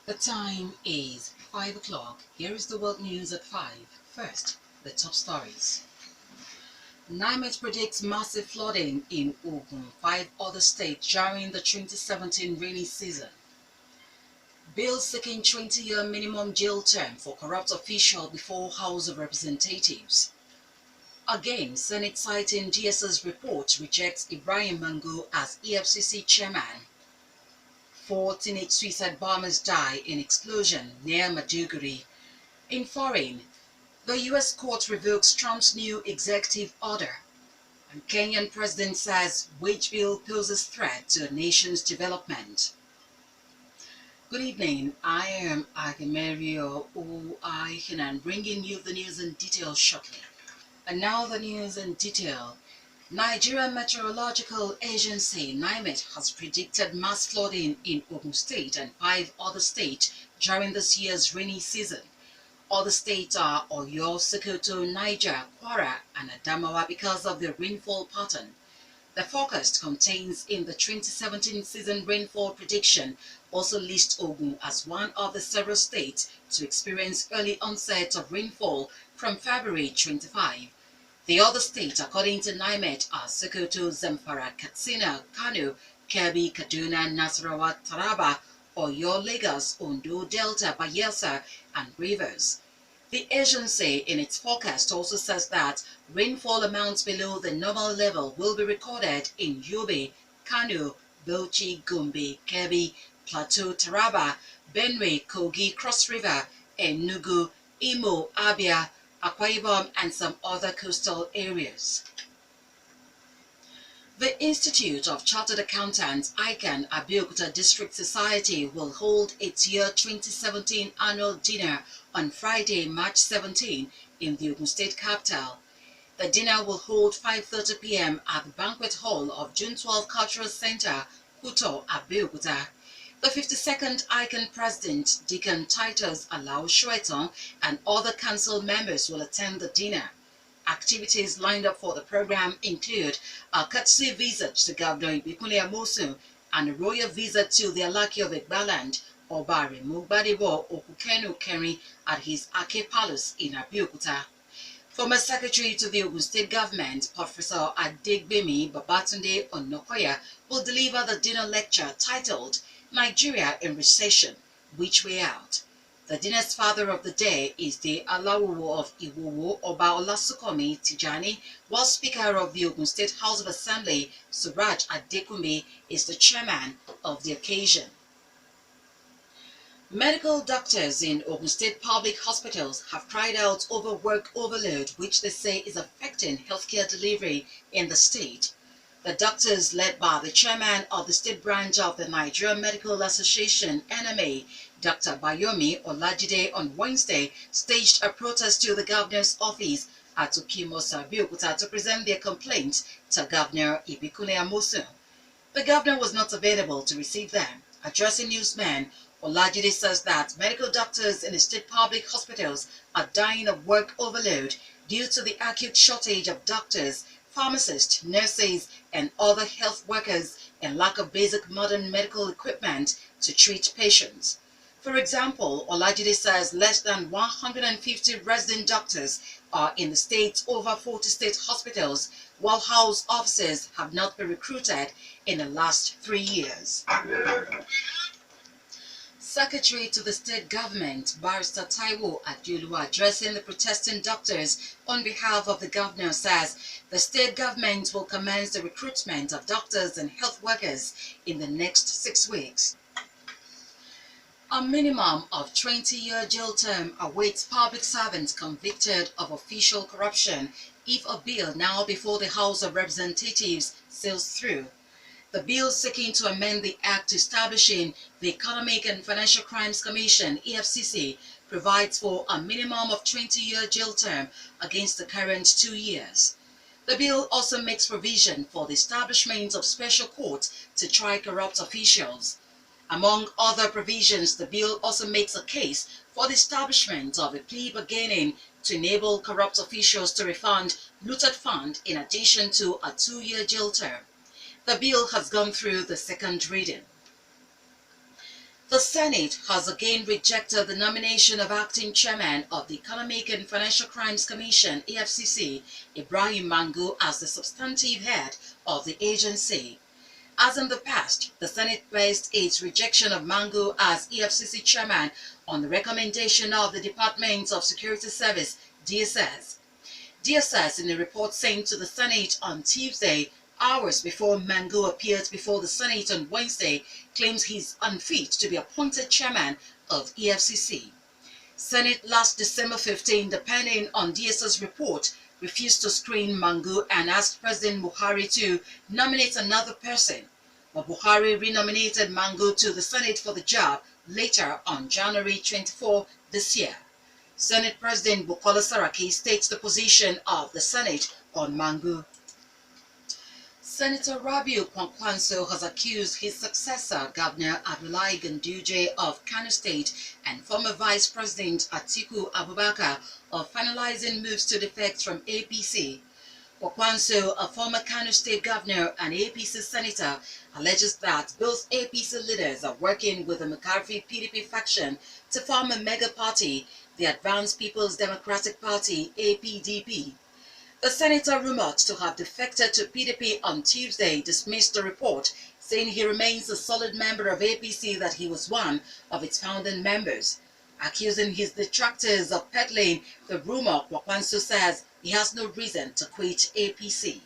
The time is 5 o'clock. Here is the world news at 5. First, the top stories. NIMET predicts massive flooding in Ogun, 5 other states during the 2017 rainy season. Bill seeking 20-year minimum jail term for corrupt official before House of Representatives. Again, Senate citing DSS report rejects Ibrahim Mango as EFCC chairman. 4 teenage suicide bombers die in explosion near Maiduguri. In foreign, the U.S. court revokes Trump's new executive order. And Kenyan president says wage bill poses threat to the nation's development. Good evening, I am Agemerio Uaihinan, bringing you the news in detail shortly. And now the news in detail. Nigeria Meteorological Agency (NIMET) has predicted mass flooding in Ogun State and 5 other states during this year's rainy season. Other states are Oyo, Sokoto, Niger, Kwara, and Adamawa because of the rainfall pattern. The forecast contains in the 2017 season rainfall prediction also lists Ogun as one of the several states to experience early onset of rainfall from February 25. The other states, according to NIMET, are Sokoto, Zamfara, Katsina, Kano, Kebbi, Kaduna, Nasarawa, Taraba, Oyo, Lagos, Ondo, Delta, Bayelsa, and Rivers. The agency in its forecast also says that rainfall amounts below the normal level will be recorded in Yobe, Kano, Bauchi, Gombe, Kebbi, Plateau, Taraba, Benue, Kogi, Cross River, Enugu, Imo, Abia, Akwa Ibom, and some other coastal areas. The Institute of Chartered Accountants, ICANN, Abeokuta District Society will hold its year 2017 annual dinner on Friday, March 17 in the Ogun State capital. The dinner will hold 5:30 p.m. at the Banquet Hall of June 12 Cultural Center, Kuto, Abeokuta. The 52nd ICANN President, Deacon Titus Alao Shueton, and other council members will attend the dinner. Activities lined up for the program include a courtesy visit to Governor Ibikunle Amosun and a royal visit to the Alaki of Igbaland, Obari Mugbadebo Okukenu Keri at his Ake Palace in Abeokuta. Former Secretary to the Ogun State Government, Professor Adegbemi Babatunde Onokoya, will deliver the dinner lecture titled Nigeria in Recession, Which Way Out? The dinner's father of the day is the Alawo of Iwowo, Oba Olasukomi Tijani, while Speaker of the Ogun State House of Assembly, Suraj Adekunle, is the chairman of the occasion. Medical doctors in Ogun State public hospitals have cried out over work overload, which they say is affecting healthcare delivery in the state. The doctors, led by the chairman of the state branch of the Nigerian Medical Association, NMA, Dr. Bayomi Olajide, on Wednesday, staged a protest to the governor's office at Okimosa, Abeokuta, to present their complaints to Governor Ibikunle Amosun. The governor was not available to receive them. Addressing newsmen, Olajide says that medical doctors in the state public hospitals are dying of work overload due to the acute shortage of doctors, pharmacists, nurses, and other health workers, and lack of basic modern medical equipment to treat patients. For example, Olajide says less than 150 resident doctors are in the state's over 40 state hospitals, while house officers have not been recruited in the last 3 years. Secretary to the state government, Barrister Taiwo Adiolu, addressing the protesting doctors on behalf of the governor, says the state government will commence the recruitment of doctors and health workers in the next 6 weeks. A minimum of 20-year jail term awaits public servants convicted of official corruption if a bill now before the House of Representatives sails through. The bill seeking to amend the act establishing the Economic and Financial Crimes Commission, EFCC, provides for a minimum of 20-year jail term against the current 2 years. The bill also makes provision for the establishment of special courts to try corrupt officials. Among other provisions, the bill also makes a case for the establishment of a plea bargaining to enable corrupt officials to refund looted funds in addition to a 2-year jail term. The bill has gone through the second reading. The Senate has again rejected the nomination of acting chairman of the Economic and Financial Crimes Commission, EFCC, Ibrahim Mangu, as the substantive head of the agency. As in the past, the Senate based its rejection of Mangu as EFCC chairman on the recommendation of the Department of Security Service, DSS. DSS, in a report sent to the Senate on Tuesday, hours before Mangu appeared before the Senate on Wednesday, claims he's unfit to be appointed chairman of EFCC. Senate last December 15, depending on DSS report, refused to screen Mangu and asked President Buhari to nominate another person. But Buhari renominated Mangu to the Senate for the job later on January 24 this year. Senate President Bukola Saraki states the position of the Senate on Mangu. Senator Rabiu Kwankwanso has accused his successor, Governor Abdullahi Ganduje of Kano State and former Vice President Atiku Abubakar of finalizing moves to defect from APC. Kwankwanso, a former Kano State Governor and APC Senator, alleges that both APC leaders are working with the McCarthy PDP faction to form a mega party, the Advanced People's Democratic Party, APDP. The senator, rumored to have defected to PDP on Tuesday, dismissed the report, saying he remains a solid member of APC, that he was one of its founding members. Accusing his detractors of peddling the rumor, Kwankwanso says he has no reason to quit APC.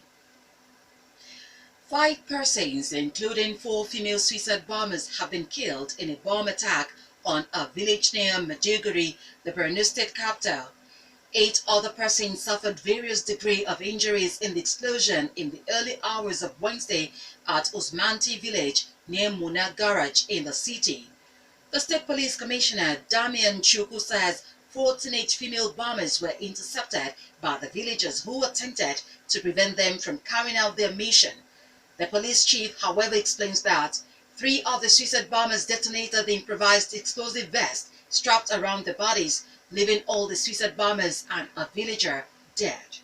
5 persons, including 4 female suicide bombers, have been killed in a bomb attack on a village near Maiduguri, the Borno State capital. 8 other persons suffered various degrees of injuries in the explosion in the early hours of Wednesday at Usmanti village near Muna Garage in the city. The State Police Commissioner, Damian Chukwu, says 4 teenage female bombers were intercepted by the villagers who attempted to prevent them from carrying out their mission. The police chief, however, explains that 3 of the suicide bombers detonated the improvised explosive vest strapped around their bodies, leaving all the suicide bombers and a villager dead.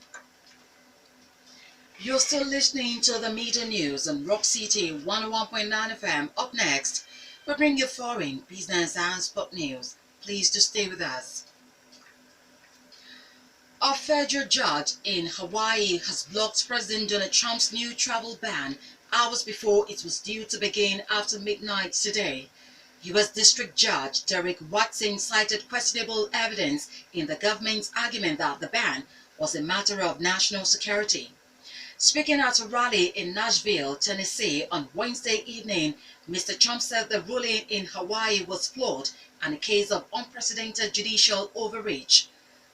You're still listening to the Media News on Rock City 101.9 FM. Up next, we bring you foreign, business and sport news. Please do stay with us. A federal judge in Hawaii has blocked President Donald Trump's new travel ban hours before it was due to begin after midnight today. U.S. District Judge Derek Watson cited questionable evidence in the government's argument that the ban was a matter of national security. Speaking at a rally in Nashville, Tennessee on Wednesday evening, Mr. Trump said the ruling in Hawaii was flawed and a case of unprecedented judicial overreach.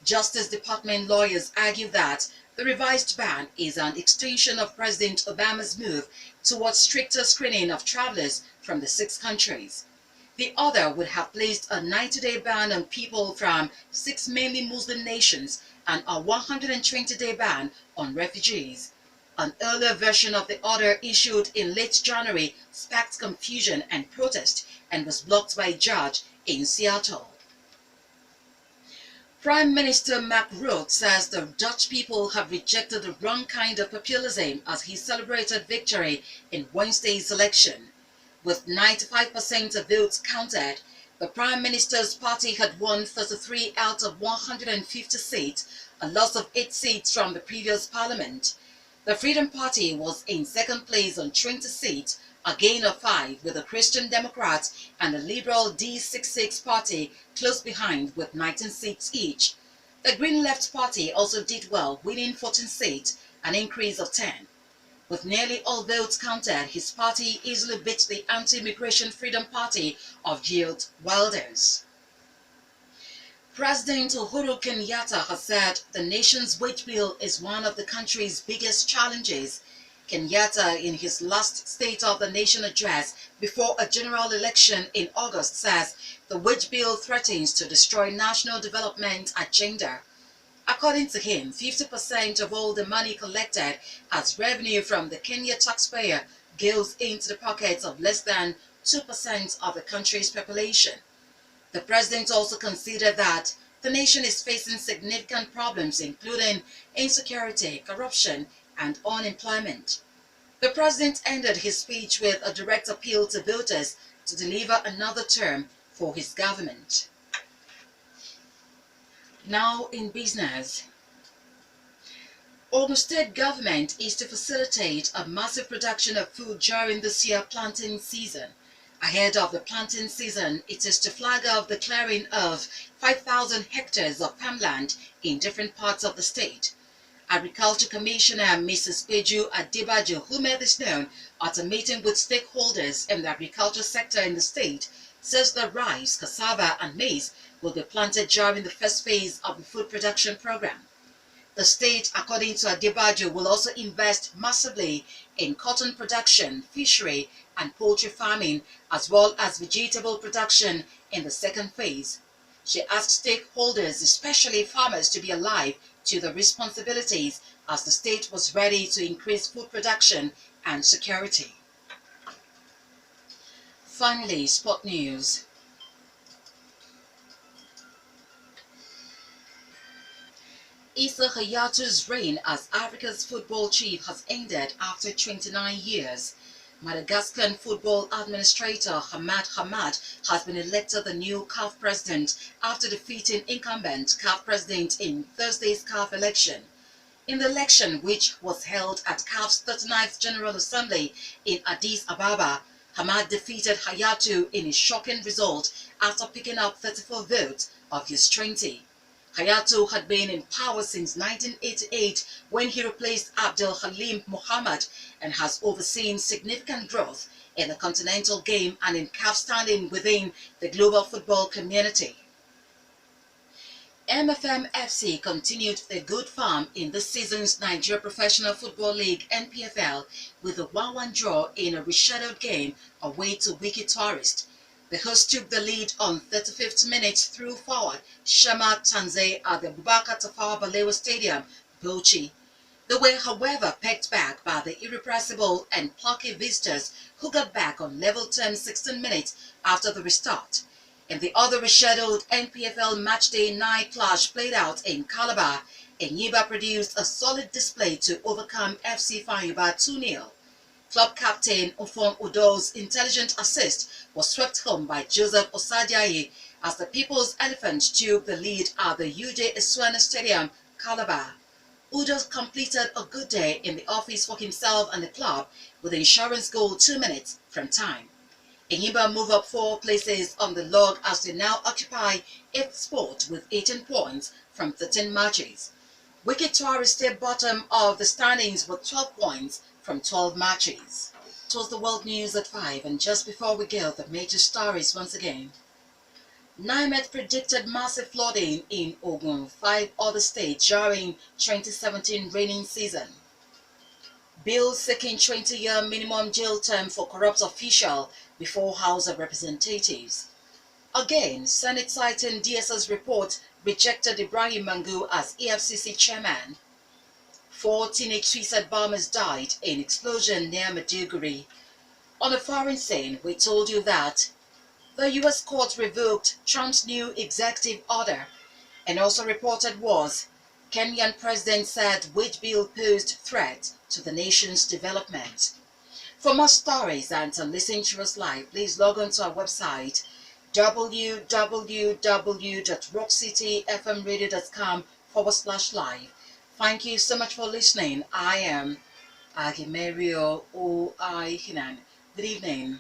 Justice Department lawyers argue that the revised ban is an extension of President Obama's move towards stricter screening of travelers from the 6 countries. The order would have placed a 90-day ban on people from 6 mainly Muslim nations and a 120-day ban on refugees. An earlier version of the order, issued in late January, sparked confusion and protest and was blocked by a judge in Seattle. Prime Minister Mark Rutte says the Dutch people have rejected the wrong kind of populism as he celebrated victory in Wednesday's election. With 95% of votes counted, the Prime Minister's party had won 33 out of 150 seats, a loss of 8 seats from the previous parliament. The Freedom Party was in second place on 20 seats, a gain of 5, with the Christian Democrats and the Liberal D66 Party close behind with 19 seats each. The Green Left Party also did well, winning 14 seats, an increase of 10. With nearly all votes counted, his party easily beat the anti-immigration Freedom Party of Geert Wilders. President Uhuru Kenyatta has said the nation's wage bill is one of the country's biggest challenges. Kenyatta, in his last State of the Nation address before a general election in August, says the wage bill threatens to destroy national development agenda. According to him, 50% of all the money collected as revenue from the Kenya taxpayer goes into the pockets of less than 2% of the country's population. The president also considered that the nation is facing significant problems, including insecurity, corruption, and unemployment. The president ended his speech with a direct appeal to voters to deliver another term for his government. Now in business. Ogun State government is to facilitate a massive production of food during this year's planting season. Ahead of the planting season, it is to flag off the clearing of 5,000 hectares of farmland in different parts of the state. Agriculture Commissioner Mrs. Peju Adebajo, who made this known at a meeting with stakeholders in the agriculture sector in the state, says that rice, cassava and maize will be planted during the first phase of the food production program. The state, according to Adebajo, will also invest massively in cotton production, fishery and poultry farming, as well as vegetable production in the second phase. She asked stakeholders, especially farmers, to be alive to the responsibilities as the state was ready to increase food production and security. Finally, sport news. Issa Hayatu's reign as Africa's football chief has ended after 29 years. Madagascar football administrator Hamad Hamad has been elected the new CAF president after defeating incumbent CAF president in Thursday's CAF election. In the election, which was held at CAF's 39th General Assembly in Addis Ababa, Hamad defeated Hayatu in a shocking result after picking up 34 votes of his 20. Hayatu had been in power since 1988 when he replaced Abdel Halim Mohammed and has overseen significant growth in the continental game and in CAF standing within the global football community. MFM-FC continued their good form in this season's Nigeria Professional Football League (NPFL) with a 1-1 draw in a rescheduled game away to Wiki Tourist. The hosts took the lead on 35th minute through forward Shema Tanze at the Boubacar Tafawa Balewa Stadium, Bauchi. They were, however, pegged back by the irrepressible and plucky visitors who got back on level terms 16 minutes after the restart. In the other rescheduled NPFL Matchday night clash played out in Calabar, Enyimba produced a solid display to overcome FC Fanyuba 2-0. Club captain Ofon Udo's intelligent assist was swept home by Joseph Osadiaye as the People's Elephant took the lead at the UJ Eswana Stadium, Calabar. Udo completed a good day in the office for himself and the club with the insurance goal 2 minutes from time. Enyimba move up 4 places on the log as they now occupy 8th spot with 18 points from 13 matches. Wiki Tourist stay bottom of the standings with 12 points from 12 matches. It was the world news at 5, and just before we go, the major stories once again. NIMET predicted massive flooding in Ogun, 5 other states during 2017 rainy season. Bill seeking 20-year minimum jail term for corrupt official before House of Representatives. Again, Senate citing DSS report rejected Ibrahim Mangu as EFCC chairman. 4 teenage suicide bombers died in explosion near Maiduguri. On a foreign scene, we told you that the U.S. court revoked Trump's new executive order, and also reported was Kenyan president said wage bill posed threat to the nation's development. For more stories and to listen to us live, please log on to our website www.rockcityfmradio.com/live. Thank you so much for listening. I am Agimerio O.I. Hinan. Good evening.